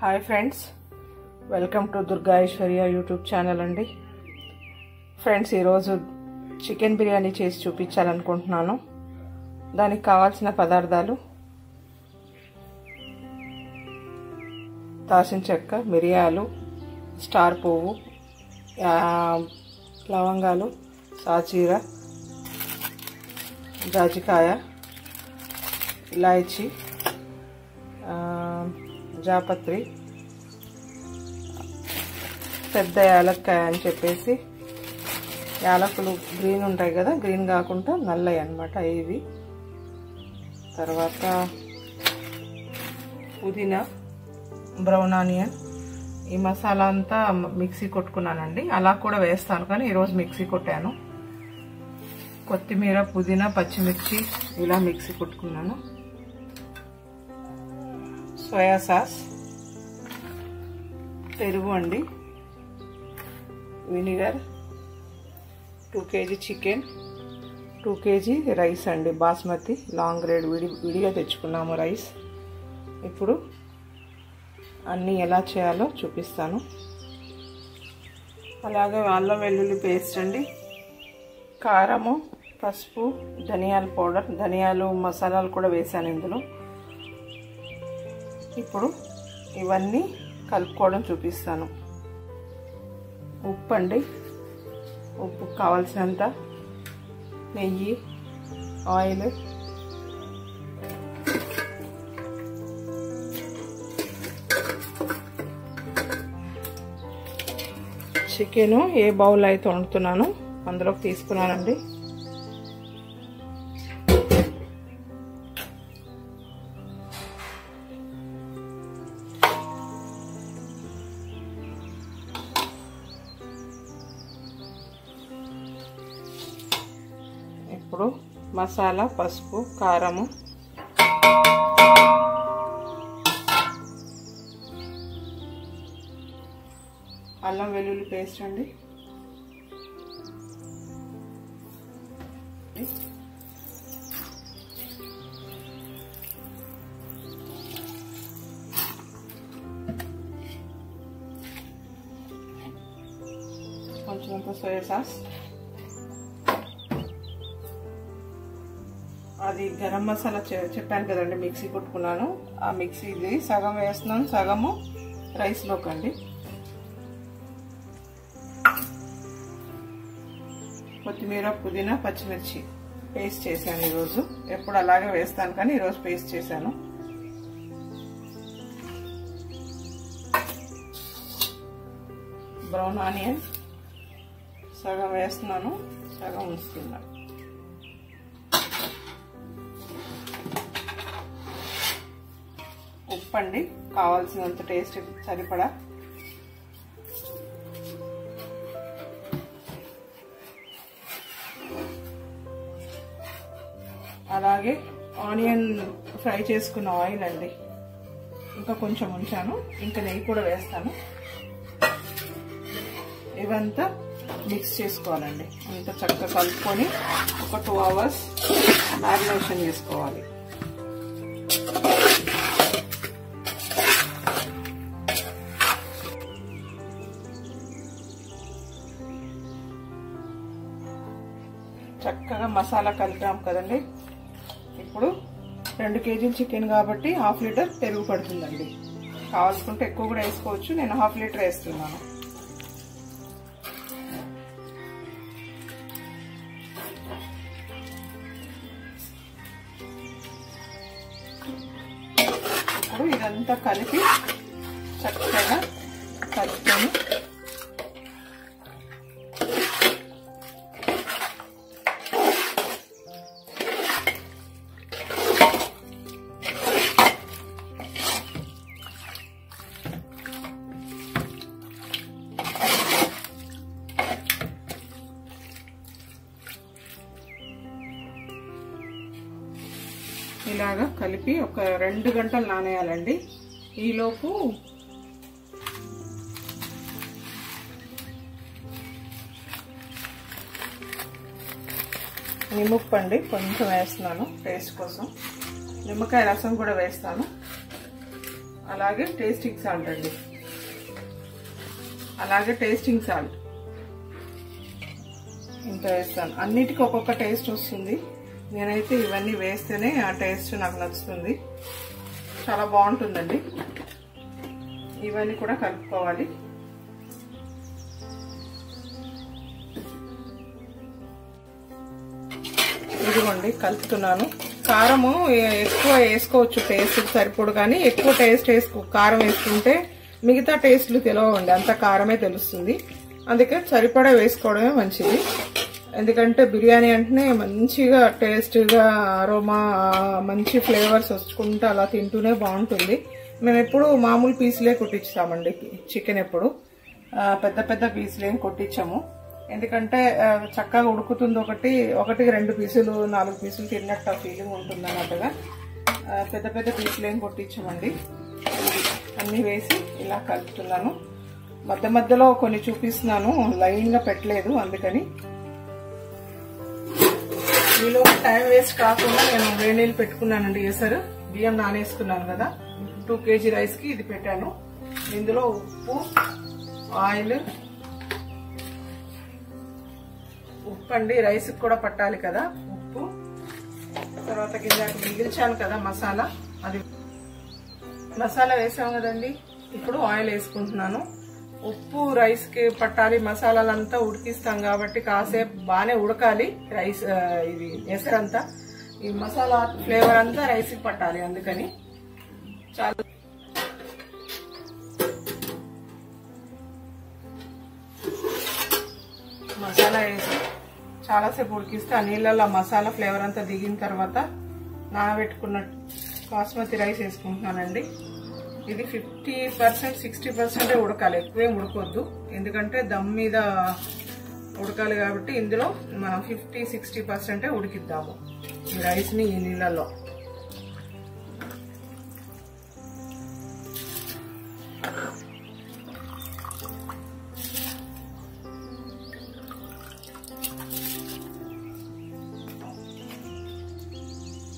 Hi friends, welcome to Durga Aishwarya YouTube channel అండి. Friends, ఈరోజు chicken biryani చేసి చూపించాలనుకుంటున్నాను. దానికి కావాల్సిన పదార్థాలు: దాల్చిన చెక్క, మిరియాలు, స్టార్ పువ్వు, లవంగాలు, సాజీర, జాజికాయ, ఇలాయచి, జాపత్రి, పెద్ద యాలక్కాయ అని చెప్పేసి, యాలకులు గ్రీన్ ఉంటాయి కదా, గ్రీన్ కాకుండా నల్లవి అన్నమాట ఇవి. తర్వాత పుదీనా, బ్రౌన్ ఆనియన్. ఈ మసాలా అంతా మిక్సీ కొట్టుకున్నానండి. అలా కూడా వేస్తాను కానీ ఈరోజు మిక్సీ కొట్టాను. కొత్తిమీర, పుదీనా, పచ్చిమిర్చి ఇలా మిక్సీ కొట్టుకున్నాను. సోయా సాస్, పెరుగు అండి, vinegar, 2 kg chicken, 2 kg rice అండి, బాస్మతి లాంగ్ గ్రేడ్ విడిగా తెచ్చుకున్నాము రైస్. ఇప్పుడు అన్నీ ఎలా చేయాలో చూపిస్తాను. అలాగే అల్లం వెల్లుల్లి పేస్ట్ అండి, కారము, పసుపు, ధనియాల పౌడర్, ధనియాలు మసాలాలు కూడా వేసాను ఇందులో. ఇప్పుడు ఇవన్నీ కలుపుకోవడం చూపిస్తాను. ఉప్పు అండి, ఉప్పు కావాల్సినంత, నెయ్యి, ఆయిల్, చికెను ఏ బౌల్ అయితే వండుతున్నానో అందులోకి తీసుకున్నానండి. ఇప్పుడు మసాలా, పసుపు, కారము, అల్లం వెల్లుల్లి పేస్ట్ అండి, కొంచెం సోయా సాస్, అది గరం మసాలా చెప్పాను కదండి మిక్సీ కొట్టుకున్నాను. ఆ మిక్సీది సగం వేస్తున్నాను, సగము రైస్లోకి అండి. కొత్తిమీర, పుదీనా, పచ్చిమిర్చి పేస్ట్ చేశాను ఈరోజు. ఎప్పుడు అలాగే వేస్తాను కానీ ఈరోజు పేస్ట్ చేశాను. బ్రౌన్ ఆనియన్ సగం వేస్తున్నాను, సగం ఉంచుతున్నాను. ఉప్పు అండి, కావాల్సినంత టేస్ట్ సరిపడా. అలాగే ఆనియన్ ఫ్రై చేసుకున్న ఆయిల్ అండి, ఇంకా కొంచెం ఉంచాను, ఇంకా నెయ్యి కూడా వేస్తాను. ఇవంతా మిక్స్ చేసుకోవాలండి. అంతా చక్కగా కలుపుకొని ఒక 2 hours మ్యారినేషన్ చేసుకోవాలి. చక్కగా మసాలా కలిపాం కదండి. ఇప్పుడు 2 kg చికెన్ కాబట్టి 1/2 లీటర్ పెరుగు పడుతుందండి. కావాల్సుకుంటే ఎక్కువ కూడా వేసుకోవచ్చు, నేను 1/2 లీటర్ వేస్తున్నాను. ఇప్పుడు ఇదంతా కలిపి చక్కగా కలుపుకొని ఇలాగా కలిపి ఒక 2 గంటలు నానేయాలండి. ఈలోపు నిమ్మప్పు అండి కొంచెం వేస్తున్నాను టేస్ట్ కోసం. నిమ్మకాయ రసం కూడా వేస్తాను. అలాగే టేస్టింగ్ సాల్ట్ అండి, అలాగే టేస్టింగ్ సాల్ట్ ఇంత వేస్తాను. అన్నిటికీ ఒక్కొక్క టేస్ట్ వస్తుంది. నేనైతే ఇవన్నీ వేస్తేనే ఆ టేస్ట్ నాకు నచ్చుతుంది, చాలా బాగుంటుందండి. ఇవన్నీ కూడా కలుపుకోవాలి. ఇదిగోండి కలుపుతున్నాను. కారము ఎక్కువ వేసుకోవచ్చు, టేస్ట్ సరిపోడు, కానీ ఎక్కువ కారం వేసుకుంటే మిగతా టేస్ట్లు తెలియవండి, అంత కారమే తెలుస్తుంది. అందుకే సరిపడా వేసుకోవడమే మంచిది. ఎందుకంటే బిర్యానీ అంటేనే మంచిగా టేస్ట్గా అరోమా మంచి ఫ్లేవర్స్ వచ్చుకుంటూ అలా తింటూనే బాగుంటుంది. మేము ఎప్పుడు మామూలు పీసులే కొట్టించామండి చికెన్, ఎప్పుడు పెద్ద పెద్ద పీసులేం కొట్టించాము. ఎందుకంటే చక్కగా ఉడుకుతుంది, ఒకటి 2 పీసులు 4 పీసులు తిన్నట్టు ఫీలింగ్ ఉంటుంది అన్నట్టుగా. పెద్ద పెద్ద పీసులేం కొట్టించామండి. అన్నీ వేసి ఇలా కలుపుతున్నాను. మధ్యలో కొన్ని చూపిస్తున్నాను, లైన్గా పెట్టలేదు, అందుకని మీలో టైం వేస్ట్ కాకుండా నేను వేడి నీళ్ళు పెట్టుకున్నానండి. ఎసరు బియ్యం నానేసుకున్నాను కదా, 2 kg రైస్కి ఇది పెట్టాను. ఇందులో ఉప్పు, ఆయిల్, ఉప్పు అండి రైస్కి కూడా పట్టాలి కదా, ఉప్పు. తర్వాత కింద మిగిల్చాను కదా మసాలా, అది మసాలా వేసాం కదండి. ఇప్పుడు ఆయిల్ వేసుకుంటున్నాను. ఉప్పు రైస్కి పట్టాలి, మసాలాలంతా ఉడికిస్తాం కాబట్టి కాసేపు బాగానే ఉడకాలి రైస్. ఇది ఎసరంతా ఈ మసాలా ఫ్లేవర్ అంతా రైస్కి పట్టాలి, అందుకని చాలా మసాలా వేసి చాలాసేపు ఉడికిస్తే ఆ నీళ్ళల్లో మసాలా ఫ్లేవర్ అంతా దిగిన తర్వాత నానబెట్టుకున్న బాస్మతి రైస్ వేసుకుంటున్నానండి. ఇది 50% 60% ఉడకాలి, ఎక్కువేం ఉడకొద్దు, ఎందుకంటే దమ్ మీద ఉడకాలి కాబట్టి ఇందులో మనం 50-60% ఉడికిద్దాము ఈ రైస్ని ఈ నీళ్ళల్లో.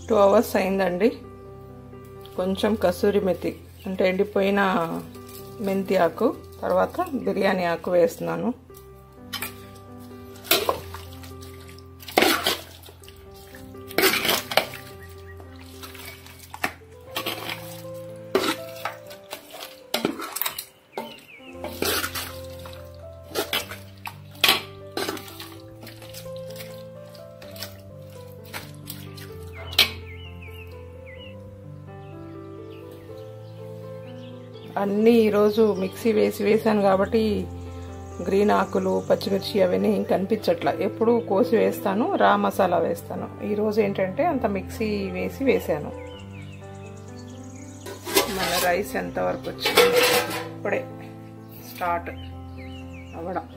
టూ అవర్స్ అయిందండి. కొంచెం కసూరి మెతి అంటే ఎండిపోయిన మెంతి ఆకు, తర్వాత బిర్యానీ ఆకు వేస్తున్నాను. అన్నీ ఈరోజు మిక్సీ వేసాను కాబట్టి గ్రీన్ ఆకులు, పచ్చిమిర్చి అవన్నీ ఇంక కనిపించట్లా. ఎప్పుడు కోసి వేస్తాను, రా మసాలా వేస్తాను. ఈరోజు ఏంటంటే అంత మిక్సీ వేసాను. మన రైస్ ఎంతవరకు వచ్చింది, ఇప్పుడే స్టార్ట్ అవ్వడం.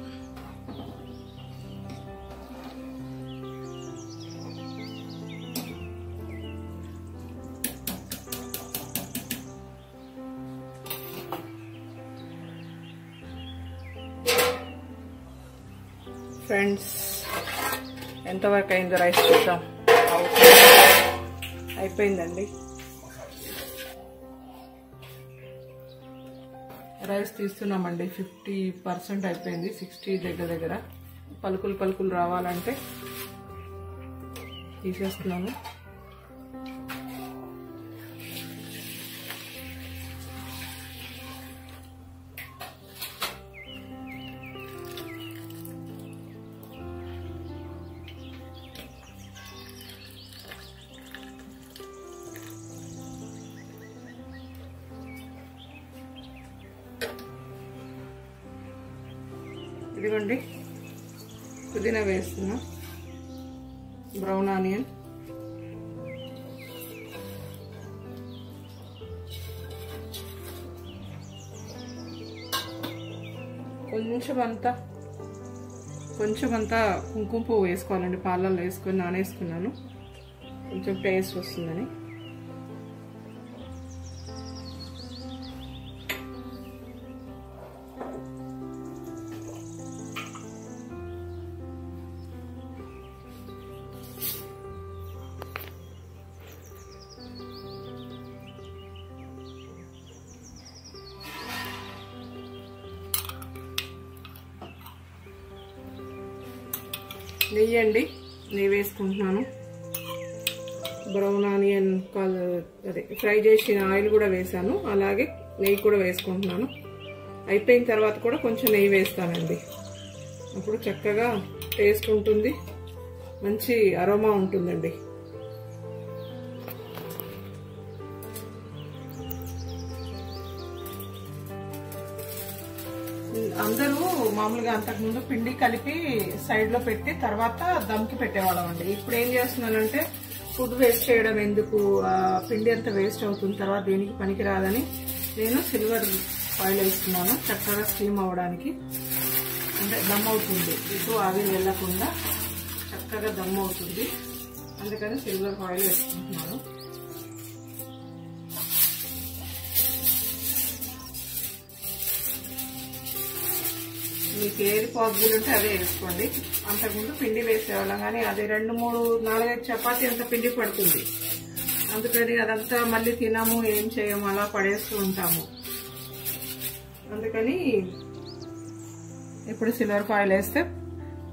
ఫ్రెండ్స్ ఎంతవరకు అయిందో రైస్ చూద్దాం. అయిపోయిందండి రైస్, తీస్తున్నామండి. 50% అయిపోయింది, 60 దగ్గర. పలుకులు రావాలంటే తీసేస్తున్నాను. ఇదిగోండి పుదీనా వేస్తున్నా, బ్రౌన్ ఆనియన్, కొంచెం అంతా కుంకుమ పువ్వు వేసుకోవాలండి. పాలల్లో వేసుకొని నానేసుకున్నాను, కొంచెం టేస్ట్ వస్తుందని. నెయ్యి అండి, నెయ్యి వేసుకుంటున్నాను. బ్రౌన్ ఆనియన్ అదే ఫ్రై చేసిన ఆయిల్ కూడా వేసాను, అలాగే నెయ్యి కూడా వేసుకుంటున్నాను. అయిపోయిన తర్వాత కూడా కొంచెం నెయ్యి వేస్తానండి. అప్పుడు చక్కగా టేస్ట్ ఉంటుంది, మంచి అరోమా ఉంటుందండి. అందరూ మామూలుగా అంతకుముందు పిండి కలిపి సైడ్ లో పెట్టి తర్వాత దమ్కి పెట్టేవాళ్ళం అండి. ఇప్పుడు ఏం చేస్తున్నానంటే ఫుడ్ వేస్ట్ చేయడం ఎందుకు, పిండి అంతా వేస్ట్ అవుతుంది, తర్వాత దేనికి పనికి రాదని నేను సిల్వర్ ఆయిల్ వేస్తున్నాను. చక్కగా స్టీమ్ అవ్వడానికి, అంటే దమ్ అవుతుంది, ఎక్కువ ఆవిరి వెళ్ళకుండా చక్కగా దమ్ అవుతుంది. అందుకని సిల్వర్ ఆయిల్ వేసుకుంటున్నాను. మీకు ఏది పాసిబుల్ ఉంటే అదే వేసుకోండి. అంతకుముందు పిండి వేసేవాళ్ళం, కానీ అది 2, 3, 4, 5 చపాతీ అంత పిండి పడుతుంది. అందుకని అదంతా మళ్ళీ తినము, ఏం చేయము, అలా పడేస్తూ ఉంటాము. అందుకని ఇప్పుడు సిల్వర్ ఫాయిల్ వేస్తే,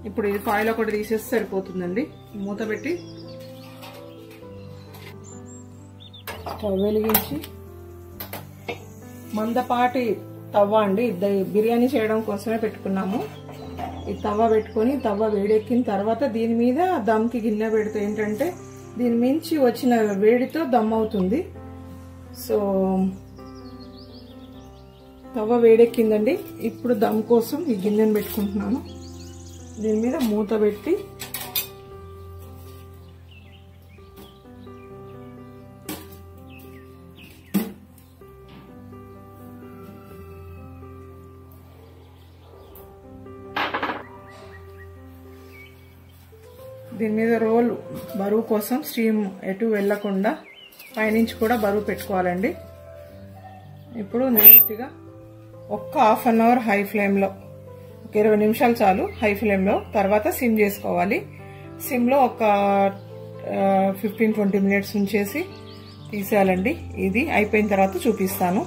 ఇప్పుడు ఇది ఫాయిల్ ఒకటి తీసేస్తే సరిపోతుందండి. మూత పెట్టి స్టవ్ వెలిగించి మందపాటి తవ్వ అండి, బిర్యానీ చేయడం కోసమే పెట్టుకున్నాము. ఈ తవ్వ పెట్టుకొని, తవ్వ వేడెక్కిన తర్వాత దీని మీద దమ్కి గిన్నె పెడితే ఏంటంటే దీని మించి వచ్చిన వేడితో దమ్ అవుతుంది. సో తవ్వ వేడెక్కిందండి. ఇప్పుడు దమ్ కోసం ఈ గిన్నెను పెట్టుకుంటున్నాను. దీని మీద మూత పెట్టి దీని మీద రోల్ బరువు కోసం స్టీమ్ ఎటు వెళ్లకుండా పైనుంచి కూడా బరువు పెట్టుకోవాలండి. ఇప్పుడు నీట్గా ఒక్క హాఫ్ అన్ అవర్ హై ఫ్లేమ్లో, 20 నిమిషాలు చాలు హై ఫ్లేమ్లో. తర్వాత సిమ్ చేసుకోవాలి. సిమ్లో ఒక 15-20 మినిట్స్ ఉంచేసి తీసేయాలండి. ఇది అయిపోయిన తర్వాత చూపిస్తాను.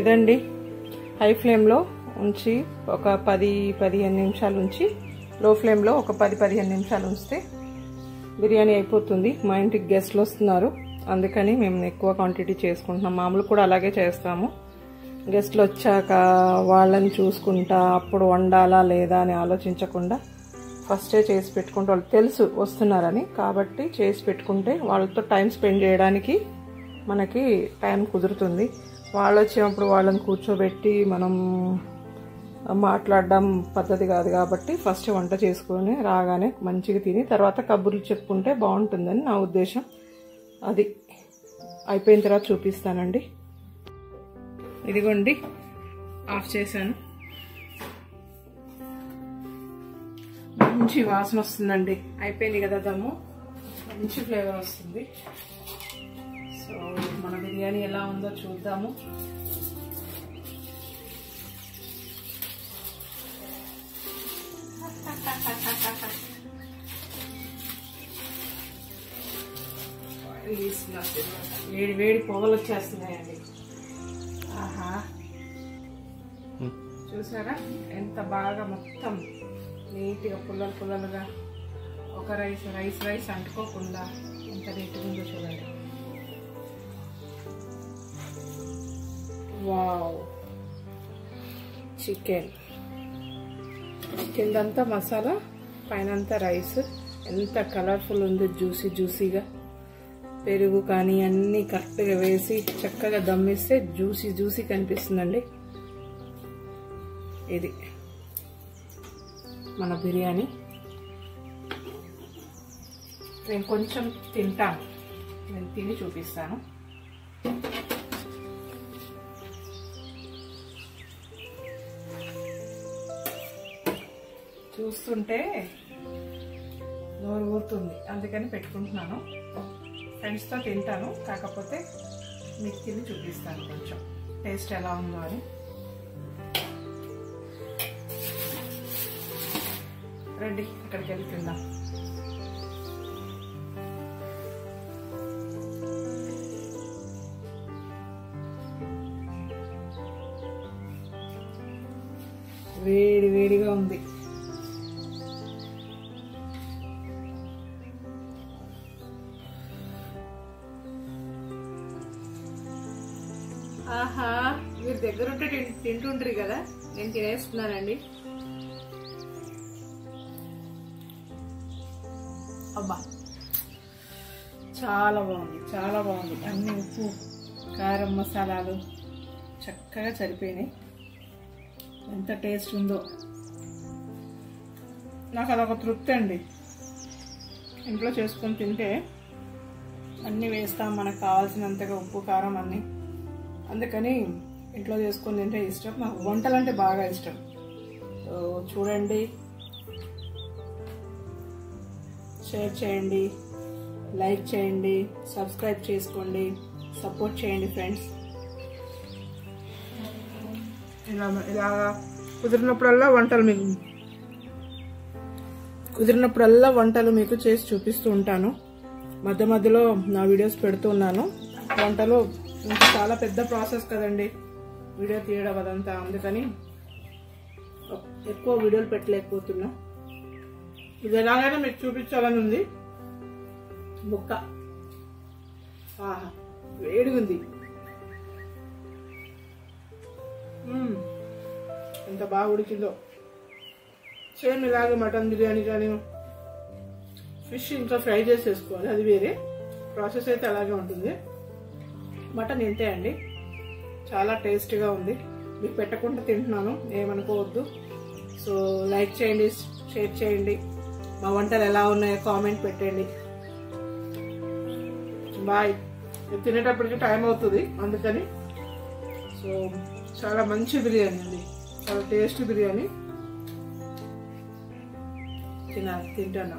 ఇదండి, హై ఫ్లేమ్లో ఉంచి ఒక 10-15 నిమిషాలు ఉంచి లో ఫ్లేమ్లో ఒక 10-15 నిమిషాలు ఉంచితే బిర్యానీ అయిపోతుంది. మా ఇంటికి గెస్ట్లు వస్తున్నారు, అందుకని మేము ఎక్కువ క్వాంటిటీ చేసుకుంటున్నాం. మామూలు కూడా అలాగే చేస్తాము. గెస్ట్లు వచ్చాక వాళ్ళని చూసుకుంటా అప్పుడు వండాలా లేదా అని ఆలోచించకుండా ఫస్టే చేసి పెట్టుకుంటే, వాళ్ళు తెలుసు వస్తున్నారని, కాబట్టి చేసి పెట్టుకుంటే వాళ్ళతో టైం స్పెండ్ చేయడానికి మనకి టైం కుదురుతుంది. వాళ్ళు వచ్చినప్పుడు వాళ్ళని కూర్చోబెట్టి మనం మాట్లాడడం పద్ధతి కాదు. కాబట్టి ఫస్ట్ వంట చేసుకొని రాగానే మంచిగా తిని తర్వాత కబుర్లు చెప్పుకుంటే బాగుంటుందని నా ఉద్దేశం. అది అయిపోయిన తర్వాత చూపిస్తానండి. ఇదిగోండి, ఆఫ్ చేశాను. మంచి వాసన వస్తుందండి. అయిపోయింది కదా దమ్ము, మంచి ఫ్లేవర్ వస్తుంది. సో మన బిర్యానీ ఎలా ఉందో చూద్దాము. వేడి వేడి పొగలు వచ్చేస్తున్నాయండి. ఆహా, చూసారా ఎంత బాగా మొత్తం నీట్గా పుల్లలు పుల్లలుగా, ఒక రైస్ అంటుకోకుండా ఎంత నీట్గా ఉందో చూడండి. వావ్, చికెన్ కిందంతా మసాలా, పైనంతా రైస్, ఎంత కలర్ఫుల్ ఉంది, జ్యూసీగా. పెరుగు కానీ అన్నీ కరెక్ట్గా వేసి చక్కగా దమ్మిస్తే జ్యూసీ కనిపిస్తుందండి. ఇది మన బిర్యానీ. నేను కొంచెం తింటాను, నేను తిని చూపిస్తాను. చూస్తుంటే నోరు ఊరుతుంది, అందుకని పెట్టుకుంటున్నాను. ఫ్రెండ్స్తో తింటాను, కాకపోతే మీకు తిని చూపిస్తాను కొంచెం టేస్ట్ ఎలా ఉందో అని. రండి, అక్కడికి వెళ్ళి తిందాం. వేడిగా ఉంది. ఆహా, మీరు దగ్గర ఉంటే తింటుండ్రి కదా, నేను తినేస్తున్నానండి. అబ్బా చాలా బాగుంది, చాలా బాగుంది. అన్ని ఉప్పు కారం మసాలాలు చక్కగా సరిపోయినాయి. ఎంత టేస్ట్ ఉందో, నాకు అదొక తృప్తి అండి. ఇంట్లో చేసుకొని తింటే అన్నీ వేస్తాం, మనకు కావాల్సినంతగా ఉప్పు కారం అన్నీ. అందుకని ఇంట్లో చేసుకొని తింటే ఇష్టం. నాకు వంటలు అంటే బాగా ఇష్టం. సో చూడండి, షేర్ చేయండి, లైక్ చేయండి, సబ్స్క్రైబ్ చేసుకోండి, సపోర్ట్ చేయండి ఫ్రెండ్స్. ఇలా కుదిరినప్పుడల్లా వంటలు మీకు చేసి చూపిస్తూ ఉంటాను. మధ్య మధ్యలో నా వీడియోస్ పెడుతూ ఉన్నాను. వంటలు ఇంకా చాలా పెద్ద ప్రాసెస్ కదండి వీడియో తీయడం అదంతా, అందుకని ఎక్కువ వీడియోలు పెట్టలేకపోతున్నా. ఇది ఎలాగైనా మీకు చూపించాలని ఉంది. ముక్క వేడిగా ఉంది. ఎంత బాగా ఉడికిందో. సేమ్ ఇలాగే మటన్ బిర్యానీ కానీ ఫిష్ ఇంకా ఫ్రై చేసేసుకోవాలి, అది వేరే ప్రాసెస్. అయితే అలాగే ఉంటుంది. మటన్ ఇంతే అండి, చాలా టేస్టీగా ఉంది. మీకు పెట్టకుండా తింటున్నాను, ఏమనుకోవద్దు. సో లైక్ చేయండి, షేర్ చేయండి, మా వంటలు ఎలా ఉన్నాయో కామెంట్ పెట్టండి. బాయ్. తినేటప్పటికి టైం అవుతుంది, అందుకని. సో చాలా మంచి బిర్యానీ అండి, చాలా టేస్టీ బిర్యానీ. తింటాను.